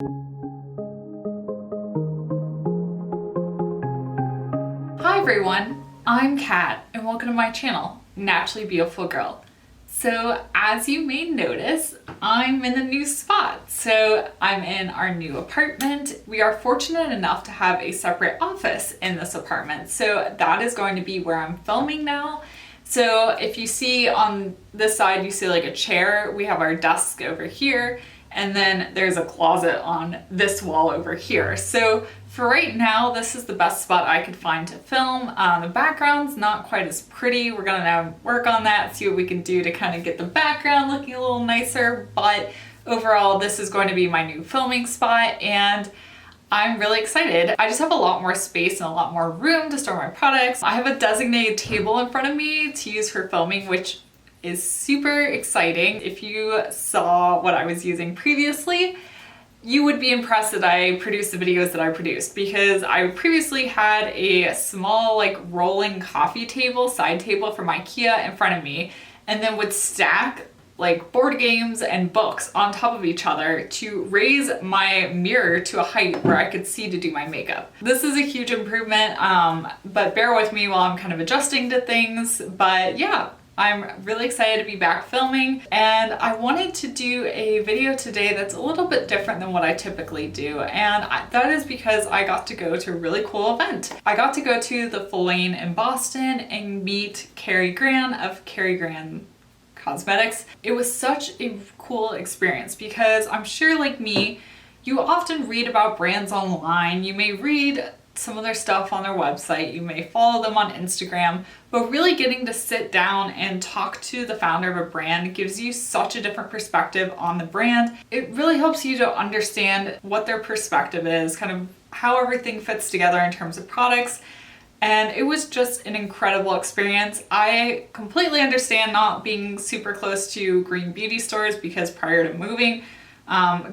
Hi everyone, I'm Kat and welcome to my channel, Naturally Beautiful Girl. So as you may notice, I'm in a new spot. So I'm in our new apartment. We are fortunate enough to have a separate office in this apartment. So that is going to be where I'm filming now. So if you see on this side, you see like a chair, we have our desk over here, and then there's a closet on this wall over here. So for right now, this is the best spot I could find to film. The background's not quite as pretty. We're gonna now work on that, see what we can do to kind of get the background looking a little nicer. But overall, this is going to be my new filming spot and I'm really excited. I just have a lot more space and a lot more room to store my products. I have a designated table in front of me to use for filming, which is super exciting. If you saw what I was using previously, you would be impressed that I produced the videos that I produced, because I previously had a small like rolling coffee table, side table from IKEA in front of me, and then would stack like board games and books on top of each other to raise my mirror to a height where I could see to do my makeup. This is a huge improvement, but bear with me while I'm kind of adjusting to things. But yeah, I'm really excited to be back filming, and I wanted to do a video today that's a little bit different than what I typically do, and that is because I got to go to a really cool event. I got to go to the Follain in Boston and meet Kari Gran of Kari Gran Cosmetics. It was such a cool experience because I'm sure, like me, you often read about brands online, you may read some of their stuff on their website, you may follow them on Instagram, but really getting to sit down and talk to the founder of a brand gives you such a different perspective on the brand. It really helps you to understand what their perspective is, kind of how everything fits together in terms of products. And it was just an incredible experience. I completely understand not being super close to green beauty stores because prior to moving,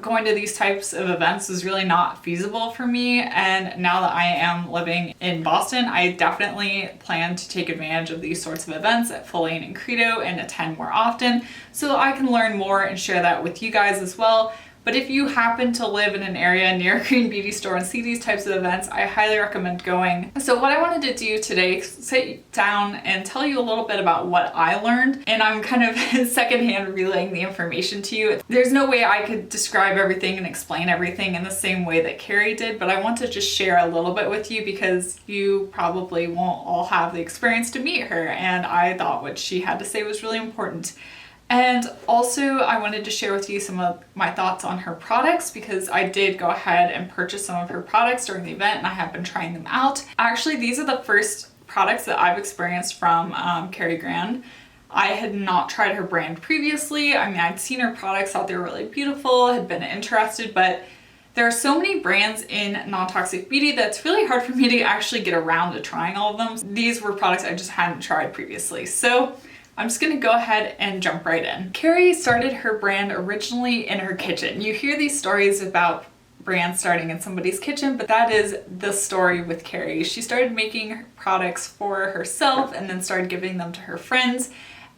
going to these types of events was really not feasible for me. And now that I am living in Boston, I definitely plan to take advantage of these sorts of events at Follain and Credo and attend more often so I can learn more and share that with you guys as well. But if you happen to live in an area near a green beauty store and see these types of events, I highly recommend going. So what I wanted to do today is sit down and tell you a little bit about what I learned, and I'm kind of secondhand relaying the information to you. There's no way I could describe everything and explain everything in the same way that Carrie did, but I want to just share a little bit with you because you probably won't all have the experience to meet her, and I thought what she had to say was really important. And also I wanted to share with you some of my thoughts on her products because I did go ahead and purchase some of her products during the event and I have been trying them out. Actually, these are the first products that I've experienced from Kari Gran. I had not tried her brand previously. I mean, I'd seen her products, thought they were really beautiful, had been interested, but there are so many brands in non-toxic beauty that's really hard for me to actually get around to trying all of them. These were products I just hadn't tried previously. So I'm just gonna go ahead and jump right in. Kari started her brand originally in her kitchen. You hear these stories about brands starting in somebody's kitchen, but that is the story with Kari. She started making products for herself and then started giving them to her friends.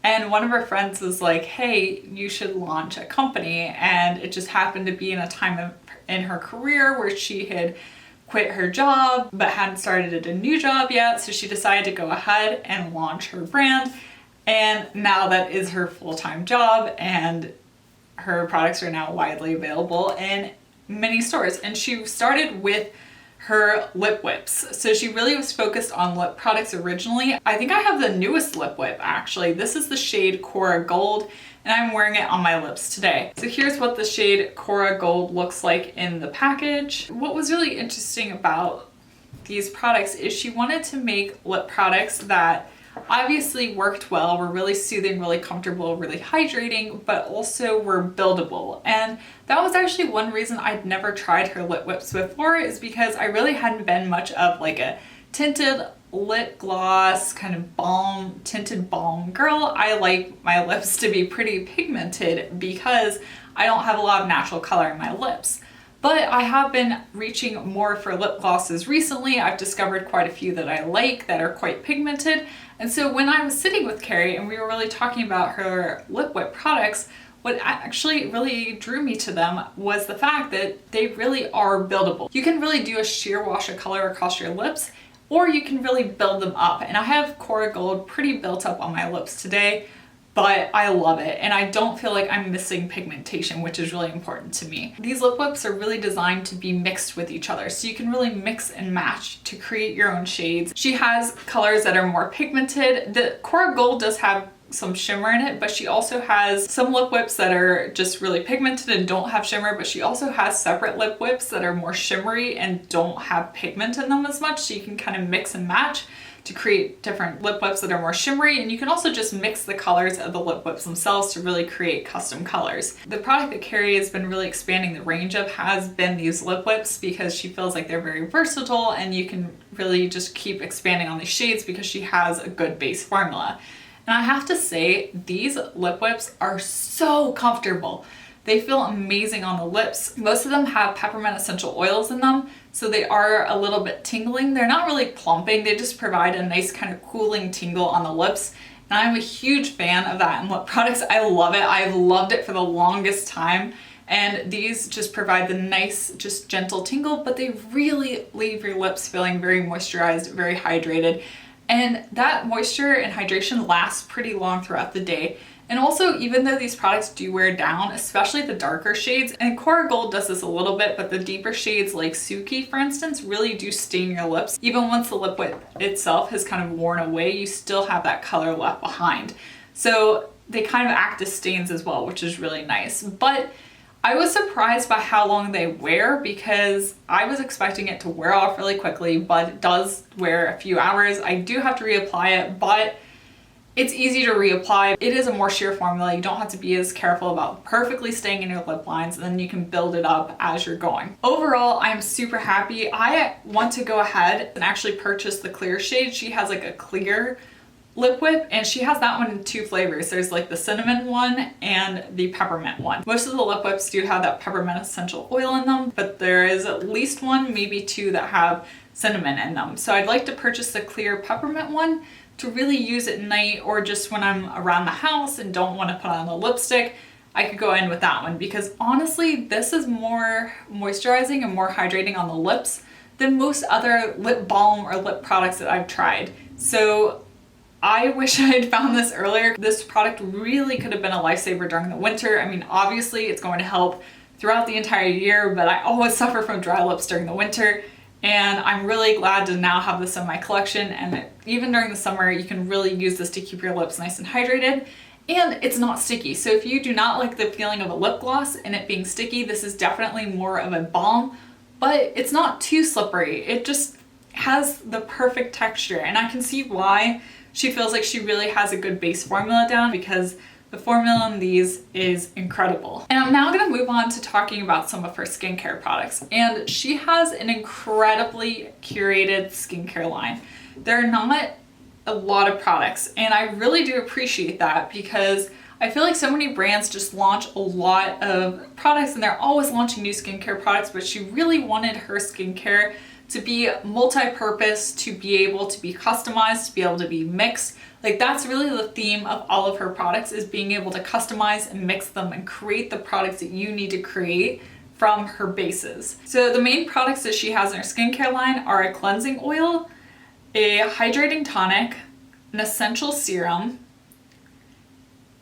And one of her friends was like, hey, you should launch a company. And it just happened to be in a time in her career where she had quit her job, but hadn't started a new job yet. So she decided to go ahead and launch her brand. And now that is her full-time job, and her products are now widely available in many stores. And she started with her lip whips. So she really was focused on lip products originally. I think I have the newest lip whip actually. This is the shade Cora Gold, and I'm wearing it on my lips today. So here's what the shade Cora Gold looks like in the package. What was really interesting about these products is she wanted to make lip products that obviously worked well, were really soothing, really comfortable, really hydrating, but also were buildable. And that was actually one reason I'd never tried her lip whips before, is because I really hadn't been much of like a tinted lip gloss, kind of tinted balm girl. I like my lips to be pretty pigmented because I don't have a lot of natural color in my lips. But I have been reaching more for lip glosses recently. I've discovered quite a few that I like that are quite pigmented. And so when I was sitting with Carrie and we were really talking about her lip whip products, what actually really drew me to them was the fact that they really are buildable. You can really do a sheer wash of color across your lips, or you can really build them up. And I have Kari Gold pretty built up on my lips today, but I love it. And I don't feel like I'm missing pigmentation, which is really important to me. These lip whips are really designed to be mixed with each other. So you can really mix and match to create your own shades. She has colors that are more pigmented. The Kari Gold does have some shimmer in it, but she also has some lip whips that are just really pigmented and don't have shimmer, but she also has separate lip whips that are more shimmery and don't have pigment in them as much, so you can kind of mix and match to create different lip whips that are more shimmery. And you can also just mix the colors of the lip whips themselves to really create custom colors. The product that Carrie has been really expanding the range of has been these lip whips, because she feels like they're very versatile and you can really just keep expanding on these shades because she has a good base formula. And I have to say, these lip whips are so comfortable. They feel amazing on the lips. Most of them have peppermint essential oils in them, so they are a little bit tingling. They're not really plumping, they just provide a nice kind of cooling tingle on the lips. And I'm a huge fan of that in lip products. I love it. I've loved it for the longest time. And these just provide the nice, just gentle tingle, but they really leave your lips feeling very moisturized, very hydrated. And that moisture and hydration lasts pretty long throughout the day. And also, even though these products do wear down, especially the darker shades, and Kari Gold does this a little bit, but the deeper shades like Suki, for instance, really do stain your lips. Even once the lip whip itself has kind of worn away, you still have that color left behind. So they kind of act as stains as well, which is really nice. But I was surprised by how long they wear, because I was expecting it to wear off really quickly, but it does wear a few hours. I do have to reapply it, but it's easy to reapply. It is a more sheer formula. You don't have to be as careful about perfectly staying in your lip lines, and then you can build it up as you're going. Overall, I'm super happy. I want to go ahead and actually purchase the clear shade. She has like a clear lip whip, and she has that one in two flavors. There's like the cinnamon one and the peppermint one. Most of the lip whips do have that peppermint essential oil in them, but there is at least one, maybe two, that have cinnamon in them. So I'd like to purchase the clear peppermint one to really use at night, or just when I'm around the house and don't want to put on the lipstick, I could go in with that one, because honestly, this is more moisturizing and more hydrating on the lips than most other lip balm or lip products that I've tried. So I wish I had found this earlier. This product really could have been a lifesaver during the winter. I mean, obviously it's going to help throughout the entire year, but I always suffer from dry lips during the winter. And I'm really glad to now have this in my collection. And even during the summer, you can really use this to keep your lips nice and hydrated. And it's not sticky. So if you do not like the feeling of a lip gloss and it being sticky, this is definitely more of a balm, but it's not too slippery. It just has the perfect texture. And I can see why she feels like she really has a good base formula down, because the formula in these is incredible. And I'm now gonna move on to talking about some of her skincare products. And she has an incredibly curated skincare line. There are not a lot of products, and I really do appreciate that, because I feel like so many brands just launch a lot of products and they're always launching new skincare products, but she really wanted her skincare to be multi-purpose, to be able to be customized, to be able to be mixed. Like, that's really the theme of all of her products, is being able to customize and mix them and create the products that you need to create from her bases. So the main products that she has in her skincare line are a cleansing oil, a hydrating tonic, an essential serum,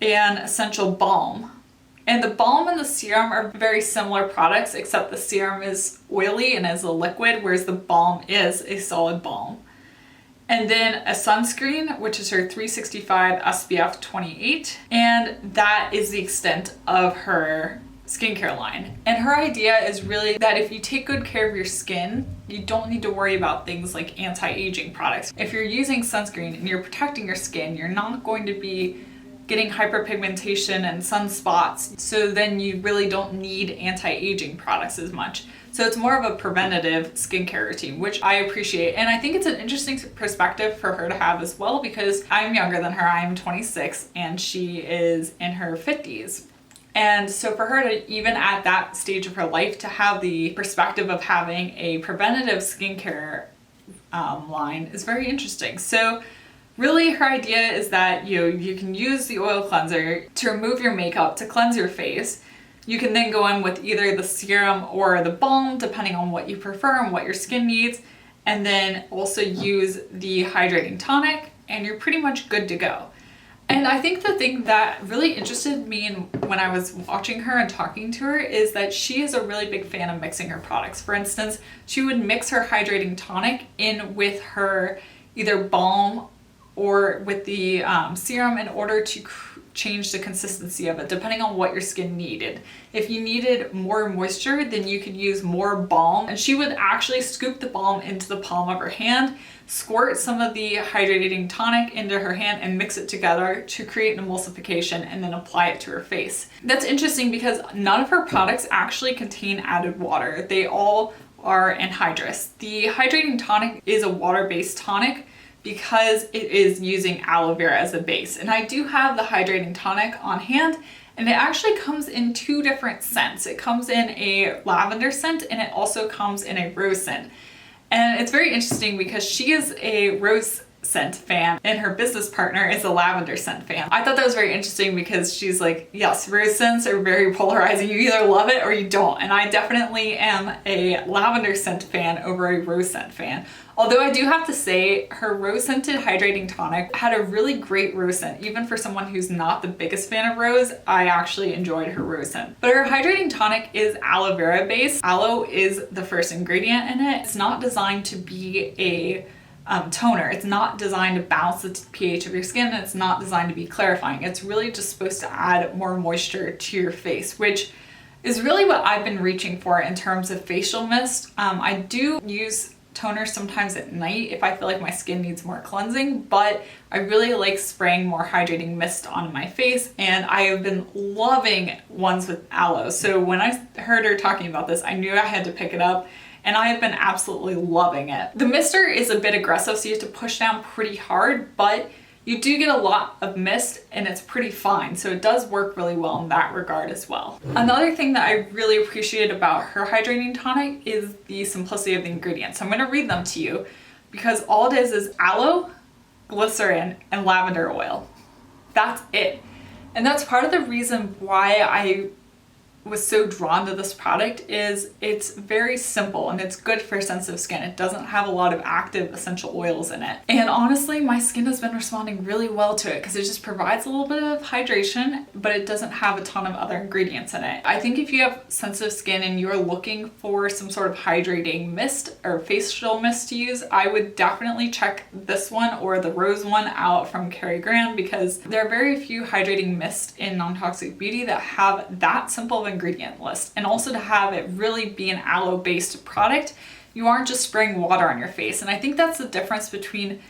and essential balm. And the balm and the serum are very similar products, except the serum is oily and is a liquid, whereas the balm is a solid balm. And then a sunscreen, which is her 365 SPF 28. And that is the extent of her skincare line. And her idea is really that if you take good care of your skin, you don't need to worry about things like anti-aging products. If you're using sunscreen and you're protecting your skin, you're not going to be getting hyperpigmentation and sunspots, so then you really don't need anti-aging products as much. So it's more of a preventative skincare routine, which I appreciate. And I think it's an interesting perspective for her to have as well, because I'm younger than her. I'm 26 and she is in her 50s. And so for her to, even at that stage of her life, to have the perspective of having a preventative skincare line is very interesting. So Really, her idea is that you can use the oil cleanser to remove your makeup, to cleanse your face. You can then go in with either the serum or the balm, depending on what you prefer and what your skin needs, and then also use the hydrating tonic, and you're pretty much good to go. And I think the thing that really interested me when I was watching her and talking to her is that she is a really big fan of mixing her products. For instance, she would mix her hydrating tonic in with her either balm or with the serum in order to change the consistency of it, depending on what your skin needed. If you needed more moisture, then you could use more balm. And she would actually scoop the balm into the palm of her hand, squirt some of the hydrating tonic into her hand, and mix it together to create an emulsification, and then apply it to her face. That's interesting because none of her products actually contain added water. They all are anhydrous. The hydrating tonic is a water-based tonic because it is using aloe vera as a base. And I do have the hydrating tonic on hand, and it actually comes in two different scents. It comes in a lavender scent, and it also comes in a rose scent. And it's very interesting because she is a rose scent fan and her business partner is a lavender scent fan. I thought that was very interesting because she's like, yes, rose scents are very polarizing. You either love it or you don't. And I definitely am a lavender scent fan over a rose scent fan. Although I do have to say her rose scented hydrating tonic had a really great rose scent. Even for someone who's not the biggest fan of rose, I actually enjoyed her rose scent. But her hydrating tonic is aloe vera based. Aloe is the first ingredient in it. It's not designed to be a toner. It's not designed to balance the pH of your skin, and it's not designed to be clarifying. It's really just supposed to add more moisture to your face, which is really what I've been reaching for in terms of facial mist. I do use toner sometimes at night if I feel like my skin needs more cleansing, but I really like spraying more hydrating mist on my face, and I have been loving ones with aloe. So when I heard her talking about this, I knew I had to pick it up, and I have been absolutely loving it. The mister is a bit aggressive, so you have to push down pretty hard, but you do get a lot of mist and it's pretty fine. So it does work really well in that regard as well. Another thing that I really appreciate about her hydrating tonic is the simplicity of the ingredients. So I'm gonna read them to you because all it is aloe, glycerin, and lavender oil. That's it. And that's part of the reason why I was so drawn to this product is it's very simple and it's good for sensitive skin. It doesn't have a lot of active essential oils in it. And honestly, my skin has been responding really well to it because it just provides a little bit of hydration, but it doesn't have a ton of other ingredients in it. I think if you have sensitive skin and you're looking for some sort of hydrating mist or facial mist to use, I would definitely check this one or the rose one out from Kari Gran because there are very few hydrating mists in Non-Toxic Beauty that have that simple of ingredient list. And also to have it really be an aloe based product, you aren't just spraying water on your face. And I think that's the difference between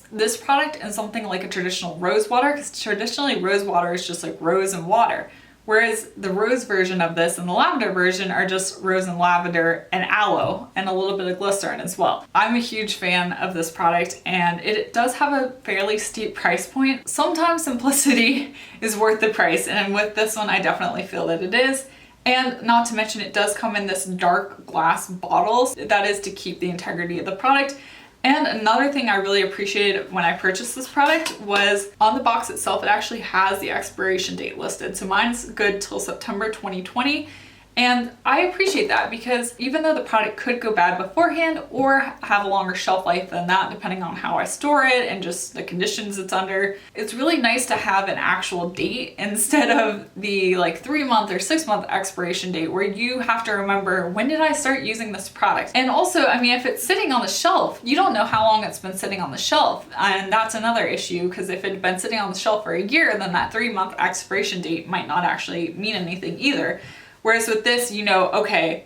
this product and something like a traditional rose water, because traditionally rose water is just like rose and water, whereas the rose version of this and the lavender version are just rose and lavender and aloe and a little bit of glycerin as well. I'm a huge fan of this product, and it does have a fairly steep price point. Sometimes simplicity is worth the price, and with this one I definitely feel that it is. And not to mention, it does come in this dark glass bottles. That is to keep the integrity of the product. And another thing I really appreciated when I purchased this product was on the box itself, it actually has the expiration date listed. So mine's good till September 2020. And I appreciate that because even though the product could go bad beforehand or have a longer shelf life than that, depending on how I store it and just the conditions it's under, it's really nice to have an actual date instead of the like 3-month or 6-month expiration date where you have to remember, when did I start using this product? And also, I mean, if it's sitting on the shelf, you don't know how long it's been sitting on the shelf. And that's another issue, because if it had been sitting on the shelf for a year, then that 3-month expiration date might not actually mean anything either. Whereas with this, you know, okay,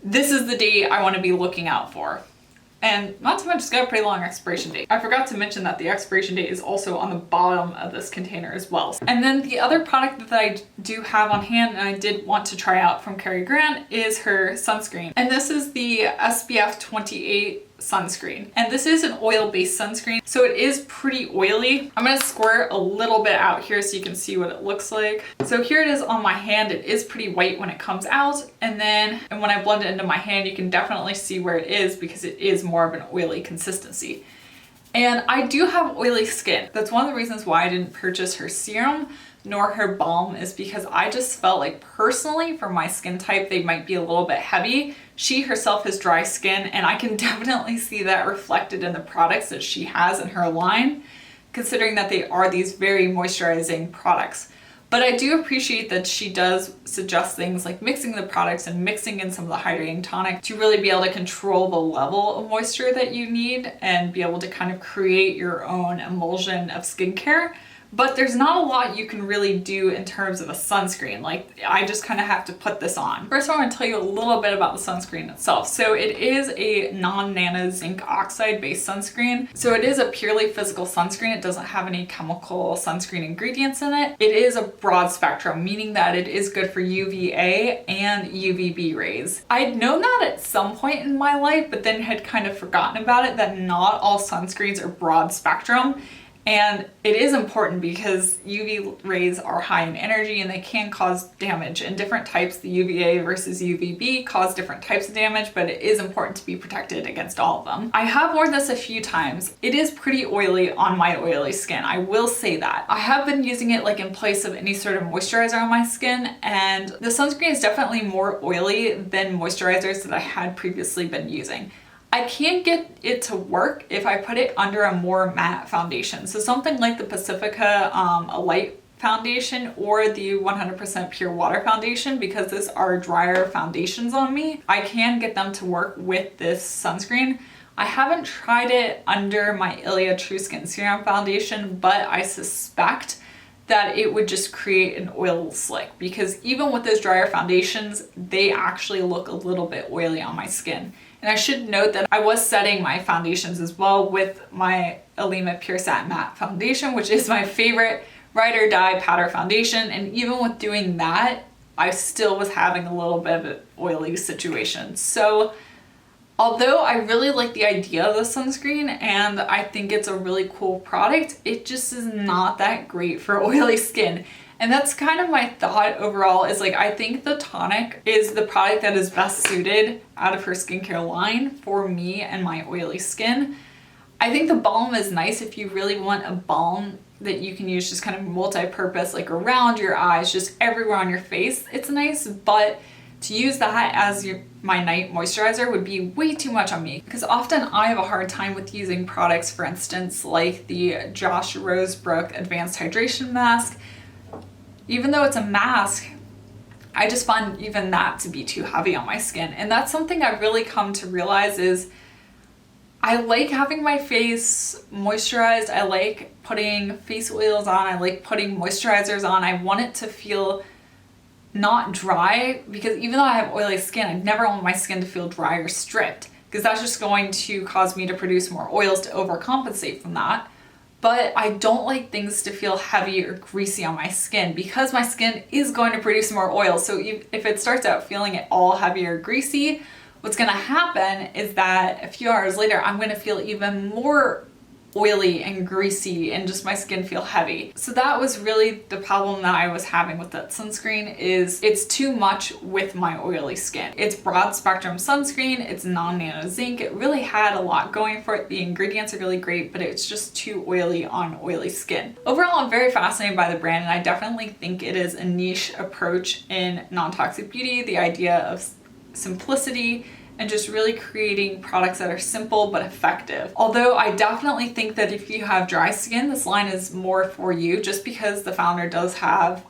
this is the date I want to be looking out for. And not to mention, it's got a pretty long expiration date. I forgot to mention that the expiration date is also on the bottom of this container as well. And then the other product that I do have on hand and I did want to try out from Kari Gran is her sunscreen. And this is the SPF 28 sunscreen. And this is an oil-based sunscreen, so it is pretty oily. I'm gonna squirt a little bit out here so you can see what it looks like. So here it is on my hand. It is pretty white when it comes out, and when I blend it into my hand, you can definitely see where it is because it is more of an oily consistency. And I do have oily skin. That's one of the reasons why I didn't purchase her serum nor her balm, is because I just felt like personally for my skin type, they might be a little bit heavy. She herself has dry skin, and I can definitely see that reflected in the products that she has in her line, considering that they are these very moisturizing products. But I do appreciate that she does suggest things like mixing the products and mixing in some of the hydrating tonic to really be able to control the level of moisture that you need and be able to kind of create your own emulsion of skincare. But there's not a lot you can really do in terms of a sunscreen. Like, I just kind of have to put this on. First, I want to tell you a little bit about the sunscreen itself. So it is a non-nano zinc oxide based sunscreen. So it is a purely physical sunscreen. It doesn't have any chemical sunscreen ingredients in it. It is a broad spectrum, meaning that it is good for UVA and UVB rays. I'd known that at some point in my life, but then had kind of forgotten about it, that not all sunscreens are broad spectrum. And it is important because UV rays are high in energy and they can cause damage, and different types, the UVA versus UVB, cause different types of damage, but it is important to be protected against all of them. I have worn this a few times. It is pretty oily on my oily skin, I will say that. I have been using it like in place of any sort of moisturizer on my skin, and the sunscreen is definitely more oily than moisturizers that I had previously been using. I can't get it to work if I put it under a more matte foundation. So something like the Pacifica a light foundation or the 100% pure water foundation, because these are drier foundations on me. I can get them to work with this sunscreen. I haven't tried it under my Ilia True Skin Serum foundation, but I suspect that it would just create an oil slick, because even with those drier foundations, they actually look a little bit oily on my skin. And I should note that I was setting my foundations as well with my Ilia Pure Satin Matte Foundation, which is my favorite ride or die powder foundation. And even with doing that, I still was having a little bit of an oily situation. So although I really like the idea of the sunscreen and I think it's a really cool product, it just is not that great for oily skin. And that's kind of my thought overall, is like, I think the tonic is the product that is best suited out of her skincare line for me and my oily skin. I think the balm is nice if you really want a balm that you can use just kind of multi-purpose, like around your eyes, just everywhere on your face. It's nice, but to use that as my night moisturizer would be way too much on me, because often I have a hard time with using products, for instance, like the Josh Rosebrook Advanced Hydration Mask. Even though it's a mask, I just find even that to be too heavy on my skin. And that's something I've really come to realize, is I like having my face moisturized. I like putting face oils on. I like putting moisturizers on. I want it to feel not dry, because even though I have oily skin, I never want my skin to feel dry or stripped, because that's just going to cause me to produce more oils to overcompensate from that. But I don't like things to feel heavy or greasy on my skin, because my skin is going to produce more oil. So if it starts out feeling it all heavy or greasy, what's gonna happen is that a few hours later, I'm gonna feel even more oily and greasy and just my skin feel heavy. So that was really the problem that I was having with that sunscreen, is it's too much with my oily skin. It's broad spectrum sunscreen, it's non-nano zinc, it really had a lot going for it. The ingredients are really great, but it's just too oily on oily skin. Overall, I'm very fascinated by the brand, and I definitely think it is a niche approach in non-toxic beauty, the idea of simplicity and just really creating products that are simple but effective. Although I definitely think that if you have dry skin, this line is more for you, just because the founder does have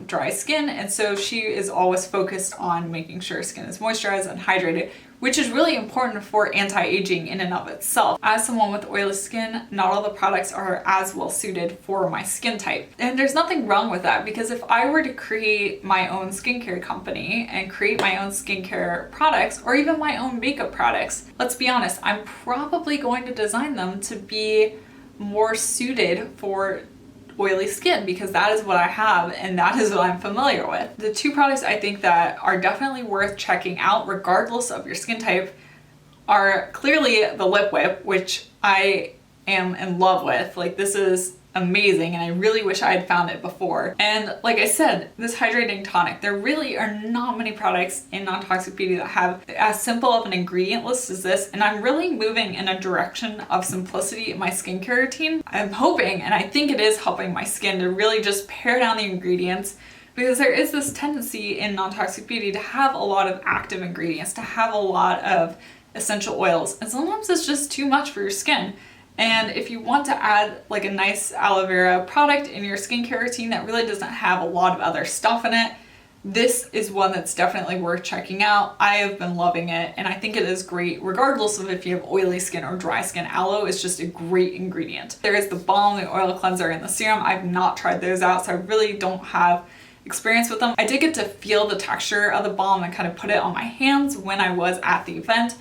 dry skin, and so she is always focused on making sure skin is moisturized and hydrated, which is really important for anti-aging in and of itself. As someone with oily skin, not all the products are as well suited for my skin type. And there's nothing wrong with that, because if I were to create my own skincare company and create my own skincare products, or even my own makeup products, let's be honest, I'm probably going to design them to be more suited for oily skin, because that is what I have and that is what I'm familiar with. The two products I think that are definitely worth checking out regardless of your skin type are clearly the Lip Whip, which I am in love with. Like, this is amazing, and I really wish I had found it before. And like I said, this hydrating tonic, there really are not many products in non-toxic beauty that have as simple of an ingredient list as this, and I'm really moving in a direction of simplicity in my skincare routine. I'm hoping, and I think it is helping my skin, to really just pare down the ingredients, because there is this tendency in non-toxic beauty to have a lot of active ingredients, to have a lot of essential oils, and sometimes it's just too much for your skin. And if you want to add like a nice aloe vera product in your skincare routine that really doesn't have a lot of other stuff in it, this is one that's definitely worth checking out. I have been loving it, and I think it is great regardless of if you have oily skin or dry skin. Aloe is just a great ingredient. There is the balm, the oil cleanser, and the serum. I've not tried those out, so I really don't have experience with them. I did get to feel the texture of the balm and kind of put it on my hands when I was at the event,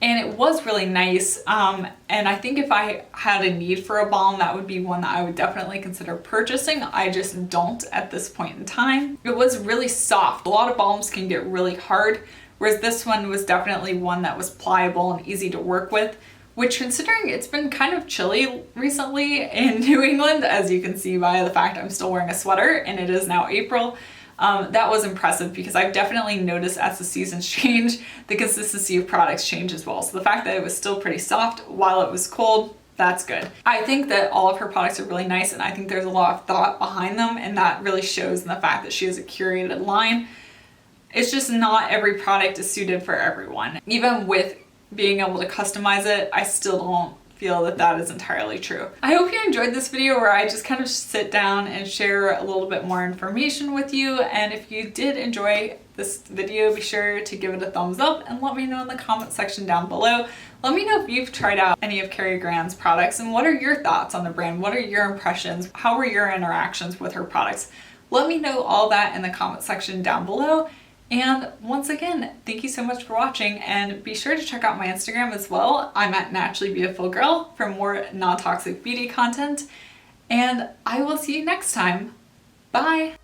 and it was really nice. And I think if I had a need for a balm, that would be one that I would definitely consider purchasing. I just don't at this point in time. It was really soft. A lot of balms can get really hard, whereas this one was definitely one that was pliable and easy to work with, which, considering it's been kind of chilly recently in New England, as you can see by the fact I'm still wearing a sweater and it is now April, that was impressive, because I've definitely noticed as the seasons change, the consistency of products change as well. So the fact that it was still pretty soft while it was cold, that's good. I think that all of her products are really nice, and I think there's a lot of thought behind them, and that really shows in the fact that she has a curated line. It's just not every product is suited for everyone. Even with being able to customize it, I still don't feel that that is entirely true. I hope you enjoyed this video where I just kind of sit down and share a little bit more information with you. And if you did enjoy this video, be sure to give it a thumbs up and let me know in the comment section down below. Let me know if you've tried out any of Kari Gran's products, and what are your thoughts on the brand? What are your impressions? How were your interactions with her products? Let me know all that in the comment section down below. And once again, thank you so much for watching, and be sure to check out my Instagram as well. I'm at naturallybeautifulgirl for more non-toxic beauty content, and I will see you next time. Bye!